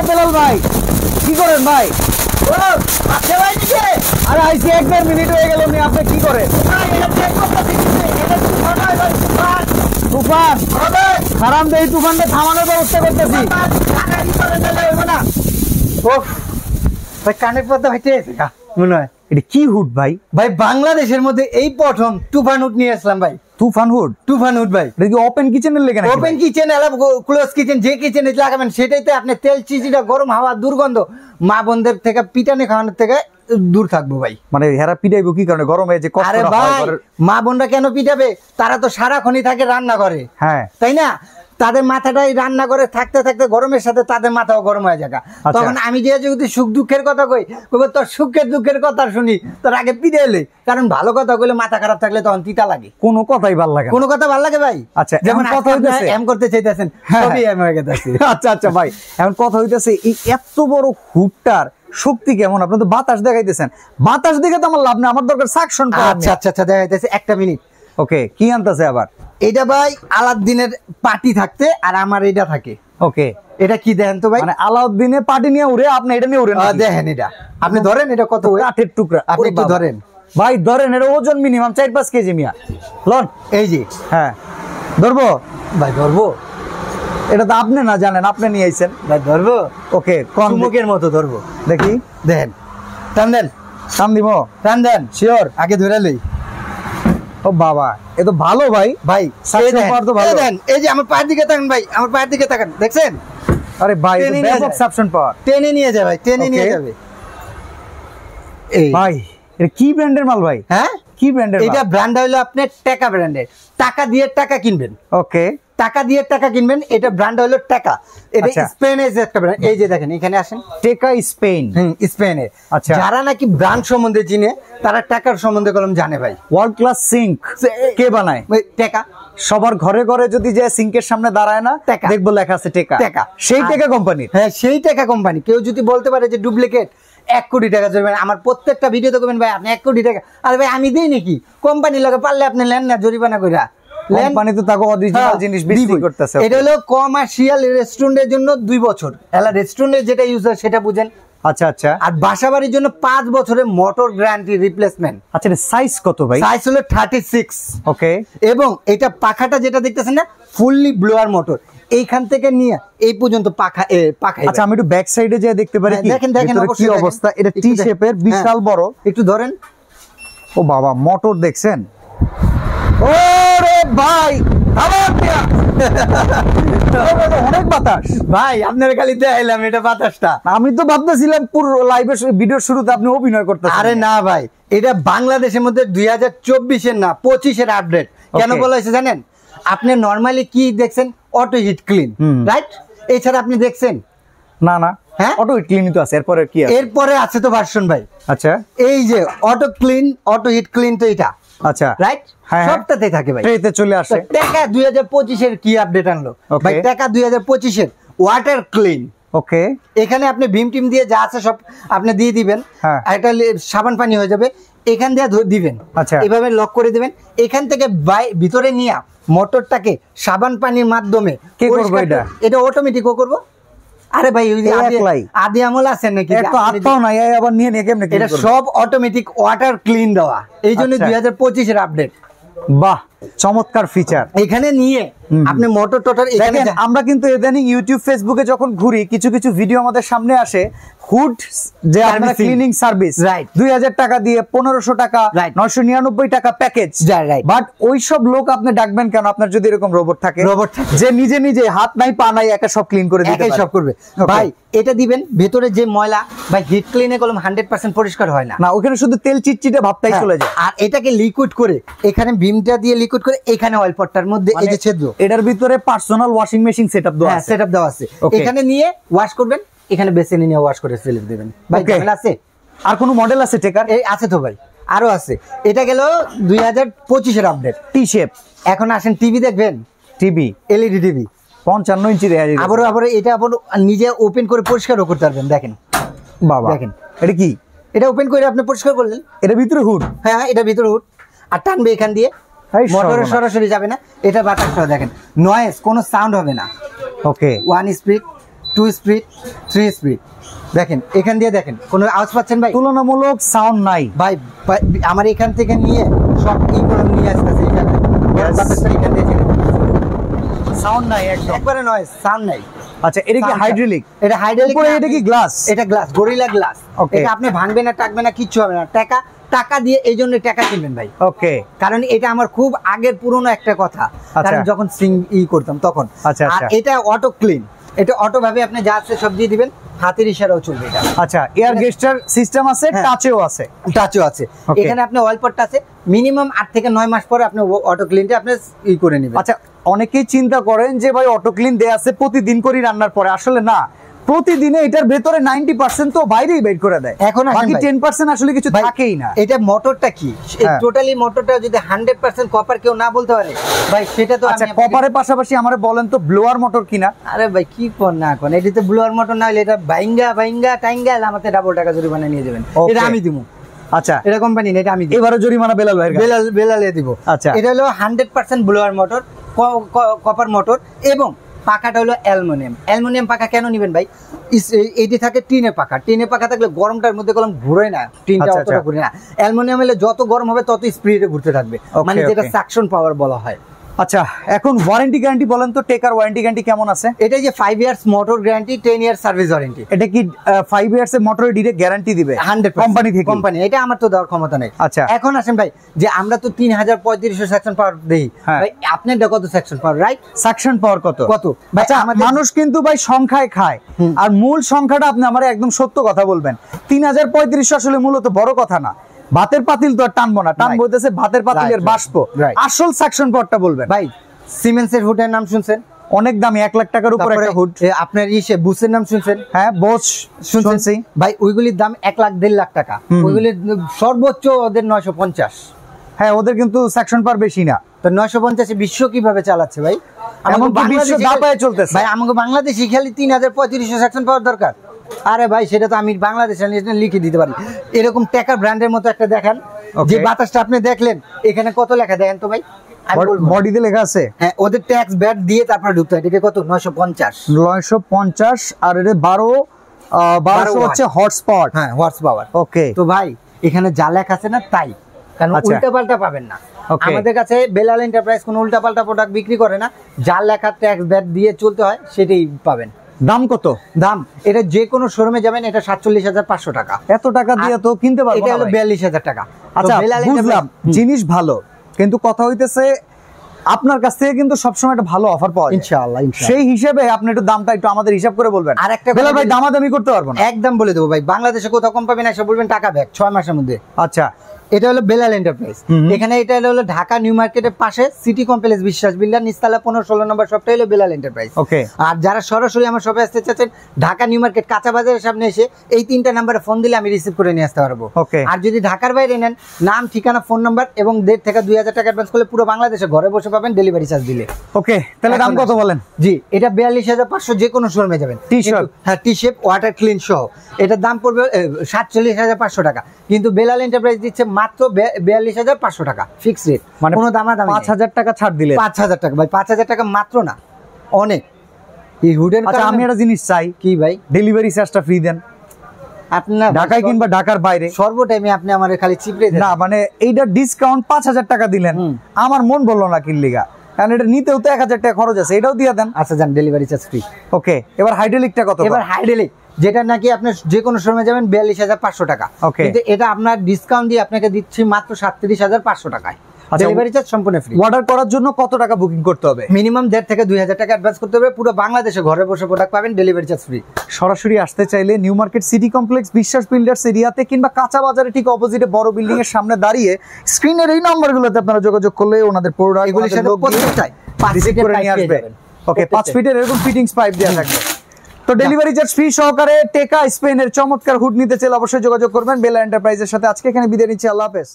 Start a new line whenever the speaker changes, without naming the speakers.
বেলাল ভাই, কি করেন ভাই? আরে আইসি 1-1.5 মিনিট হয়ে গেল, আপনি কি করেন? তুফান খারাপ দেই, তুফানটা থামানোর ব্যবস্থা করতেছি।
কানের পর্দা ভাইতে মনে হয়
এটা কি হুড ভাই?
ভাই বাংলাদেশের মধ্যে এই প্রথম তুফান হুড নিয়ে আসলাম ভাই।
তুফান হুড?
তুফান হুড ভাই।
এটা কি ওপেন কিচেনের লেগে নাকি?
ওপেন কিচেন, ক্লোজ কিচেন, যে কিচেনে লাগাবেন সেটাইতে আপনি তেল চিচিটা, গরম হাওয়া, দুর্গন্ধ, মা বোনদের থেকে পিটানি খাওয়ানোর থেকে দূর থাকবো ভাই।
মানে হেরা পিটাইবো কি কারণে? গরমে যে কষ্ট।
আরে ভাই মা বোনরা কেন পিটাবে? তারা তো সারাক্ষণই থাকে রান্না করে,
হ্যাঁ
তাই না? তাদের মাথাটাই রান্না করে থাকতে থাকতে গরমের সাথে তাদের মাথাও গরম হয়ে যায়। তখন আমি যে যদি সুখ দুঃখের কথা কই, তোর সুখের দুঃখের কথা শুনি, তোর আগে পিড়ে এলে। কারণ ভালো কথা কইলে মাথা খারাপ থাকলে তখন তিতা লাগে।
কোনো কথাই ভালো লাগে,
কোনো কথা ভালো লাগে ভাই?
আচ্ছা
যেমন
কথা হইতেছে
এম করতে চাইতেছেন, সবই এম হয়ে গেছে।
আচ্ছা আচ্ছা ভাই, এখন কথা হইতেছে এই এত বড় হুডটার শক্তি কেমন? আপনি তো বাতাস দেখাইতেছেন, বাতাস দেখে তো আমার লাভ নেই, আমার দরকার সাকশন।
আচ্ছা আচ্ছা আচ্ছা দেখাইতেছে, একটা মিনিট।
ওকে, কি আনতেছে আবার?
এটা ভাই আলাউদ্দিনের পার্টি থাকতে আর আমার এটা থাকে।
ওকে,
এটা কি দেখেন তো ভাই?
মানে আলাউদ্দিনের পার্টি নিয়ে উড়ে, আপনি এটা নিয়ে উড়েন?
দেখেন এটা, আপনি ধরেন, এটা কত
কাঠের টুকরা,
আপনি একটু ধরেন
ভাই, ধরেন। এটা ওজন মিনিমাম 4-5 কেজি মিয়া। লন
এই যে,
হ্যাঁ ধরবো
ভাই, ধরবো।
এটা তো আপনি না জানেন, আপনি নিয়ে আইছেন
ভাই, ধরবো।
ওকে,
চুমুকের মতো ধরবো,
দেখি।
দেন, টান দেন,
টান দিব,
টান দেন,
শিওর।
আগে ধরে লই।
ও বাবা, এ তো ভালো ভাই।
ভাই
দেন,
এই যে আমার পায়ের দিকে তাকান ভাই, আমার পায়ের দিকে তাকান, দেখছেন?
আরে ভাই, ব্যাপক সাকশন পাওয়ার।
টেনে নিয়ে যাবে, টেনে নিয়ে যাবে।
এই ভাই, এটা কি ব্র্যান্ডের মাল ভাই?
হ্যাঁ,
কি ব্র্যান্ডের?
এটা ব্র্যান্ড হলো আপনার টাকা ব্র্যান্ডের। টাকা দিয়ে টাকা কিনবেন।
ওকে,
টাকা দিয়ে টাকা কিনবেন। এটা ব্র্যান্ড হলো টাকা। এটা স্পেনের যে একটা ব্র্যান্ড। এই যে দেখেন, এখানে আসেন,
টেকা স্পেন।
স্পেনের।
আচ্ছা,
যারা নাকি ব্র্যান্ড সম্বন্ধে চিনে তারা টাকার সম্বন্ধে কলম জানে ভাই।
ওয়ার্ল্ড ক্লাস সিঙ্ক কে বানায়?
টাকা।
সবার ঘরে ঘরে যদি যে সিঙ্কের সামনে দাঁড়ায় না, দেখবো লেখা আছে টেকা।
টাকা,
সেই টাকা কোম্পানি।
হ্যাঁ, সেই টাকা কোম্পানি। কেউ যদি বলতে পারে যে ডুপ্লিকেট, 1 কোটি টাকা জরিমানা। আমার প্রত্যেকটা ভিডিওতে করবেন ভাই আপনি 1 কোটি টাকা। আরে ভাই আমি দিই নাকি? কোম্পানির লগে পারলে আপনি নেন না জরিমানা কইরা।
কোম্পানি তো তাকে অরিজিনাল জিনিস বিক্রি করতেছে।
এটা হলো কমার্শিয়াল রেস্টুরেন্টের জন্য 2 বছর। এলা রেস্টুরেন্টে যেটা ইউজ হয় সেটা বুঝেন।
আচ্ছা আচ্ছা।
আর বাসাবাড়ির জন্য 5 বছরের মোটর গ্যারান্টি রিপ্লেসমেন্ট।
আচ্ছা, এর সাইজ কত ভাই?
সাইজ হলো 36।
ওকে,
এবং এটা পাখাটা যেটা দেখতেছেন না, ফুললি ব্লোয়ার মোটর। এইখান থেকে নিয়ে এই পর্যন্ত পাখা।
আচ্ছা, আমি একটু ব্যাক সাইডে যে দেখতে পারি কি?
দেখেন দেখেন
কি অবস্থা। এটা টি শেপের, বিশাল বড়।
একটু ধরেন।
ও বাবা, মোটর দেখছেন? ওরে ভাই, অনেক বাতাস
ভাই। আপনার খালি দেখাইলাম এটা বাতাসটা।
আমি তো ভাবতেছিলাম পুরো লাইভের ভিডিওর শুরুতে আপনি অভিনয় করতেছেন।
আরে না ভাই, এটা বাংলাদেশের মধ্যে 2024-এর না 25-এর আপডেট। কেন বলা হয়েছে জানেন? আপনি নরমালি কি দেখছেন? Auto hit clean, right? এছাড়া আপনি দেখছেন
না? না,
হ্যাঁ,
অটো হিট ক্লিন তো আছে। এরপরে কি আছে?
এরপরে আছে তো ভার্সন ভাই।
আচ্ছা,
এই যে auto clean, auto hit clean, তো এটা
আচ্ছা,
রাইট? সবটাতে থাকে ভাই,
ট্রেতে চলে আসে।
টাকা 2025-এর কি আপডেট আনলো ভাই? টাকা 2025-এর ওয়াটার ক্লিন।
ওকে,
এখানে আপনি ভীম টিম দিয়ে যা আছে সব আপনি দিয়ে দিবেন। একটা সাবান পানি হয়ে যাবে, এখান দিয়ে দিবেন। আচ্ছা, এভাবে লক করে দিবেন। এখান থেকে ভিতরে নিয়ে মোটরটাকে সাবান পানির মাধ্যমে
কে করবে এটা?
এটা অটোমেটিক করব। আরে ভাই, আদি আমল আছে নাকি?
আবার নিয়ে নিয়ে কেমনে?
এটা সব অটোমেটিক ওয়াটার ক্লিন দেওয়া। এই জন্য 2025-এর আপডেট।
বাহ, চমৎকার ফিচার।
এখানে নিয়ে আপনি মোটর টোটর এখানে।
আমরা কিন্তু ইদানিং ইউটিউব ফেসবুকে যখন ঘুরি, কিছু কিছু ভিডিও আমাদের সামনে আসে হুড যে আপনারা ক্লিনিং সার্ভিস 2000 টাকা দিয়ে 1500 টাকা 999 টাকা প্যাকেজ। বাট ওইসব লোক আপনি ডাকবেন কেন? আপনার যদি এরকম রোবট থাকে যে নিজে নিজে হাত নাই পা নাই একা সব ক্লিন করে দিতে পারে,
সব করবে ভাই। এটা দিবেন, ভেতরে যে ময়লা ভাই হিট ক্লিনে কলম 100% পরিষ্কার হয় না।
না, ওখানে শুধু তেল চিটচিটে ভাবটাই চলে যায়।
আর এটাকে লিকুইড করে এখানে ভীমটা দিয়ে লিকুইড করে এখানে অয়েল পটটার মধ্যে এই যে ছিদ্র,
এটার ভিতরে পার্সোনাল ওয়াশিং মেশিন সেটআপ দেওয়া আছে।
সেটআপ দেওয়া আছে। এখানে নিয়ে ওয়াশ করবেন, এখানে বেসিনে নিয়ে ওয়াশ করে ফেলে দিবেন ভাই। ঝামেলা আছে?
আর কোন মডেল আছে টেকার?
এই আছে তো ভাই, আরো আছে। এটা গেল 2025-এর আপডেট।
টি শেপ।
এখন আসেন টিভি দেখবেন।
টিভি,
এলইডি টিভি
55 ইঞ্চি দেখা যায়।
আবার এটা আবার নিজে ওপেন করে পরিষ্কারও করতে পারবেন। দেখেন
বাবা,
দেখেন
এটা কি?
এটা ওপেন করে আপনি পরিষ্কার করলেন।
এটা ভিতরে হুড?
হ্যাঁ, এটা ভিতরে হুড। আর টানবে এখান দিয়ে, মোটরে সরাসরি যাবে না। এটা বাতাসটাও দেখেন, নয়েজ, কোনো সাউন্ড হবে না।
ওকে,
1 স্পিড 2 স্পিড 3 স্পিড। দেখেন এখান দিয়ে দেখেন কোনো আওয়াজ পাচ্ছেন ভাই?
তুলনামূলক সাউন্ড নাই
ভাই, আমার এখান থেকে নিয়ে সব ই করে নিয়ে আসতেছে এখানে এখান দিয়ে
সাউন্ড নাই একদম,
একবারে নয়, সাউন্ড নাই।
আচ্ছা এটা কি হাইড্রোলিক?
এটা হাইড্রোলিক,
এটা কি গ্লাস?
এটা গ্লাস, গরিলা গ্লাস। এটা আপনি ভাঙবে না, টাকবে না, কিচ্ছু হবে না। টাকা দিয়ে এই জন্য টাকা কিনবেন ভাই।
ওকে,
কারণ এটা আমার খুব আগের পুরনো একটা কথা, কারণ যখন সিং করতাম তখন। আর এটা অটো ক্লিন, এটা অটো ভাবে আপনি যা আছে সব দিয়ে দিবেন, হাতের ইশারাও চলবে এটা।
আচ্ছা, এয়ার গেস্টার সিস্টেম আছে, টাচও আছে।
টাচও আছে। এখানে আপনি অয়েল পটটা আছে, মিনিমাম 8 থেকে 9 মাস পরে আপনি অটো ক্লিনটা আপনি করে নেবেন।
আচ্ছা, অনেকেই চিন্তা করেন যে ভাই অটো ক্লিন দেয়া আছে প্রতিদিন করি রান্নার পরে, আসলে না, প্রতিদিনে এটার ভেতরে 90% তো বাইরেই বের করে দেয়,
এখন
বাকি 10% আসলে কিছু থাকেই না।
এটা মোটরটা কি টোটালি মোটরটা যদি 100% কপার কেউ না বলতে পারে ভাই, সেটা তো
আচ্ছা, কপারের পাশাপাশি আমারে বলেন তো ব্লোয়ার মোটর কিনা?
আরে ভাই কি কোন না কোন, এটা তো ব্লোয়ার মোটর না হলে এটা ভাইঙ্গা টাইঙ্গা আমাদের ডাবল টাকা জরিমানা নিয়ে যাবেন, এটা আমি দিমু।
আচ্ছা,
এটা কোম্পানি না, এটা আমি দিই।
এবারে জরিমানা বেলাল ভাই,
বেলালে দিব। আচ্ছা, এটা হলো 100% ব্লোয়ার মোটর, কপার মোটর, এবং পাখাটা হলো অ্যালুমিনিয়াম পাখা। কেন নিবেন ভাই? এটি থাকে টিনের পাখা, টিনের পাখা থাকলে গরমটার মধ্যে কলম ঘুরে না, টিনটা অতটা ঘুরে না। অ্যালুমিনিয়াম হলে যত গরম হবে তত স্পিডে ঘুরতে থাকবে, মানে যেটা সাকশন পাওয়ার বলা হয়।
আচ্ছা, এখন ওয়ারেন্টি গ্যারান্টি বলেন তো, টেকার ওয়ারেন্টি গ্যারান্টি কেমন আছে?
এটা যে 5 years motor guarantee, 10 years service warranty.
এটা কি 5 ইয়ার্স এর মোটরের ডাইরেক্ট গ্যারান্টি দিবে
100%
কোম্পানি থেকে?
কোম্পানি, এটা আমার তো দেওয়ার ক্ষমতা নাই।
আচ্ছা,
এখন আসেন ভাই, যে আমরা তো 3300 সেকশন পাওয়ার দেই ভাই, আপনারটা কত সেকশন পাওয়ার? রাইট,
সেকশন পাওয়ার কত? আচ্ছা, মানুষ কিন্তু ভাই সংখ্যায় খায়, আর মূল সংখ্যাটা আপনি আমার একদম সত্য কথা বলবেন। 3300 আসলে মূলত বড় কথা না, ভাতের পাতিল তো আর টানবো না, টানবো হইতেছে ভাতের পাতিলের বাষ্প। আসল সেকশন পাওয়ারটা বলবেন
ভাই। সিমেন্সের হুডের নাম শুনছেন?
অনেক দামি, 1 লাখ টাকার উপরে একটা হুড।
আপনার বুসের নাম শুনছেন?
হ্যাঁ, বোস শুনছি
ভাই। ওইগুলির দাম 1 লাখ 1.5 লাখ টাকা, ওইগুলির সর্বোচ্চ ওদের 950।
হ্যাঁ, ওদের কিন্তু সেকশন পাওয়ার বেশি না।
তো 950 বিশ্ব কিভাবে চালাচ্ছে ভাই?
আমাদের বাংলাদেশে দাপায় চলতেছে
ভাই। আমাকে বাংলাদেশে খালি 3300 সেকশন পাওয়ার দরকার। আরে ভাই, সেটা তো আমি বাংলাদেশে লিখে দিতে পারি। এরকম টেকার ব্র্যান্ডের মতো একটা দেখান, যে বাতাসটা আপনি দেখলেন এখানে কত লেখা দেখেন তো ভাই,
বডিতে লেখা আছে।
হ্যাঁ, ওদের ট্যাক্স ব্যাট দিয়ে তারপর ঢুকতে হয়। এটাকে কত?
950। আর এটা 1200 হচ্ছে হর্স পাওয়ার।
হ্যাঁ, হর্স পাওয়ার।
ওকে,
তো ভাই এখানে যা লেখা আছে না তাই, কারণ উল্টা পাল্টা পাবেন না। আমাদের কাছে বেলাল এন্টারপ্রাইজ কোনো উল্টা পাল্টা প্রোডাক্ট বিক্রি করে না, যা লেখা ট্যাক্স ব্যাট দিয়ে চলতে হয় সেটাই পাবেন।
দাম কত?
দাম এটা যে কোনো শোরুমে যাবেন, এটা 47,500 টাকা।
এত টাকা দিয়ে তো কিনতে পারবো না,
এটা হলো 42,000 টাকা।
আচ্ছা, বুঝলাম, জিনিস ভালো, কিন্তু কথা হইতেছে আপনার কাছ থেকে কিন্তু সবসময় একটা ভালো অফার পাওয়া যায়
ইনশাআল্লাহ।
সেই হিসেবে আপনি একটু দামটা একটু আমাদের হিসাব করে বলবেন।
আর একটা
বেলাল ভাই, দামাদামি করতে পারবো না,
একদম বলে দেবো ভাই। বাংলাদেশে কোথাও কম পাবেন, এসে বলবেন টাকা ব্যাক 6 মাসের মধ্যে।
আচ্ছা,
এটা হলো বেলাল এন্টারপ্রাইজ। এখানে এটা হলো ঢাকা নিউ মার্কেটের পাশে সিটি কমপ্লেক্স বিশ্বাস বিল্ডার, নিচতলা 15-16 নম্বর শপটা হলো বেলাল এন্টারপ্রাইজ।
ওকে,
আর যারা সরাসরি আমার শপে আসতে চাচ্ছেন, ঢাকা নিউ মার্কেট কাঁচা বাজারের সামনে এসে এই 3টা নম্বরে ফোন দিলে আমি রিসিভ করে নিয়ে আসতে পারবো। আর যদি ঢাকার বাইরে নেন, নাম, ঠিকানা, ফোন নাম্বার এবং 1.5 থেকে 2,000 টাকা অ্যাডভান্স করলে পুরো বাংলাদেশে ঘরে বসে পাবেন, ডেলিভারি চার্জ দিলে।
ওকে, তাহলে দাম কত বলেন?
জি, এটা 42,500, যে কোনো শোরুমে যাবেন। হ্যাঁ, টি শেপ ওয়াটার ক্লিন সহ এটার দাম পড়বে 47,500 টাকা, কিন্তু বেলাল এন্টারপ্রাইজ দিচ্ছে মাত্র 42,500 টাকা ফিক্স রেট, মানে কোনো দামাদামি
5,000 টাকা ছাড় দিলে।
5,000 টাকা ভাই, 5,000 টাকা মাত্র না, অনেক। এই হুডের
আচ্ছা, আমি একটা জিনিস চাই।
কি ভাই?
ডেলিভারি চার্জটা ফ্রি দেন।
আপনার
ঢাকায় কিংবা ঢাকার বাইরে
সর্বটাইমে আপনি আমার খালি চিপড়ে দেন
না, মানে এইটা ডিসকাউন্ট 5,000 টাকা দিলেন, আমার মন বললো না কিনলিগা, কারণ এটা নিতেও তো 1,000 টাকা খরচ আছে, এটাও দিয়ে দেন।
আচ্ছা যান, ডেলিভারি চার্জ ফ্রি।
ওকে, এবার হাইড্রোলিকটা কত?
এবার হাইড্রোলিক যেটা নাকি আপনি যে কোনো শোরুমে যাবেন 42,500 টাকা, কিন্তু এটা আপনার ডিসকাউন্ট দিয়ে আপনাকে দিচ্ছি মাত্র 37,500 টাকায়। ডেলিভারি চার্জ সম্পূর্ণ ফ্রি।
অর্ডার করার জন্য কত টাকা বুকিং করতে হবে?
মিনিমাম 1.5 থেকে 2,000 টাকা অ্যাডভান্স করতে হবে। পুরো বাংলাদেশে ঘরে বসে প্রোডাক্ট পাবেন, ডেলিভারি চার্জ ফ্রি।
সরাসরি আসতে চাইলে নিউ মার্কেট সিটি কমপ্লেক্স বিশ্বাস বিল্ডার্স এরিয়াতে কিংবা কাঁচা বাজারে ঠিক অপোজিটে বড় বিল্ডিং এর সামনে দাঁড়িয়ে স্ক্রিনের এই নাম্বারগুলোতে আপনারা যোগাযোগ করলে ওনাদের প্রোডাক্ট
এগুলোর সাথে প্রত্যেকটাই 5 ফিটের করে নিয়ে আসবে।
ওকে, 5 ফিটের এরকম ফিটিংস পাইপ দেওয়া থাকবে। তো ডেলিভারি চার্জ ফ্রি সহকারে টেকা স্পেনের চমৎকার হুড নিতে চাইলে অবশ্যই যোগাযোগ করবেন বেলা এন্টারপ্রাইজের সাথে। আজকে এখানে বিদায় নিচ্ছি, আল্লাহ হাফেজ।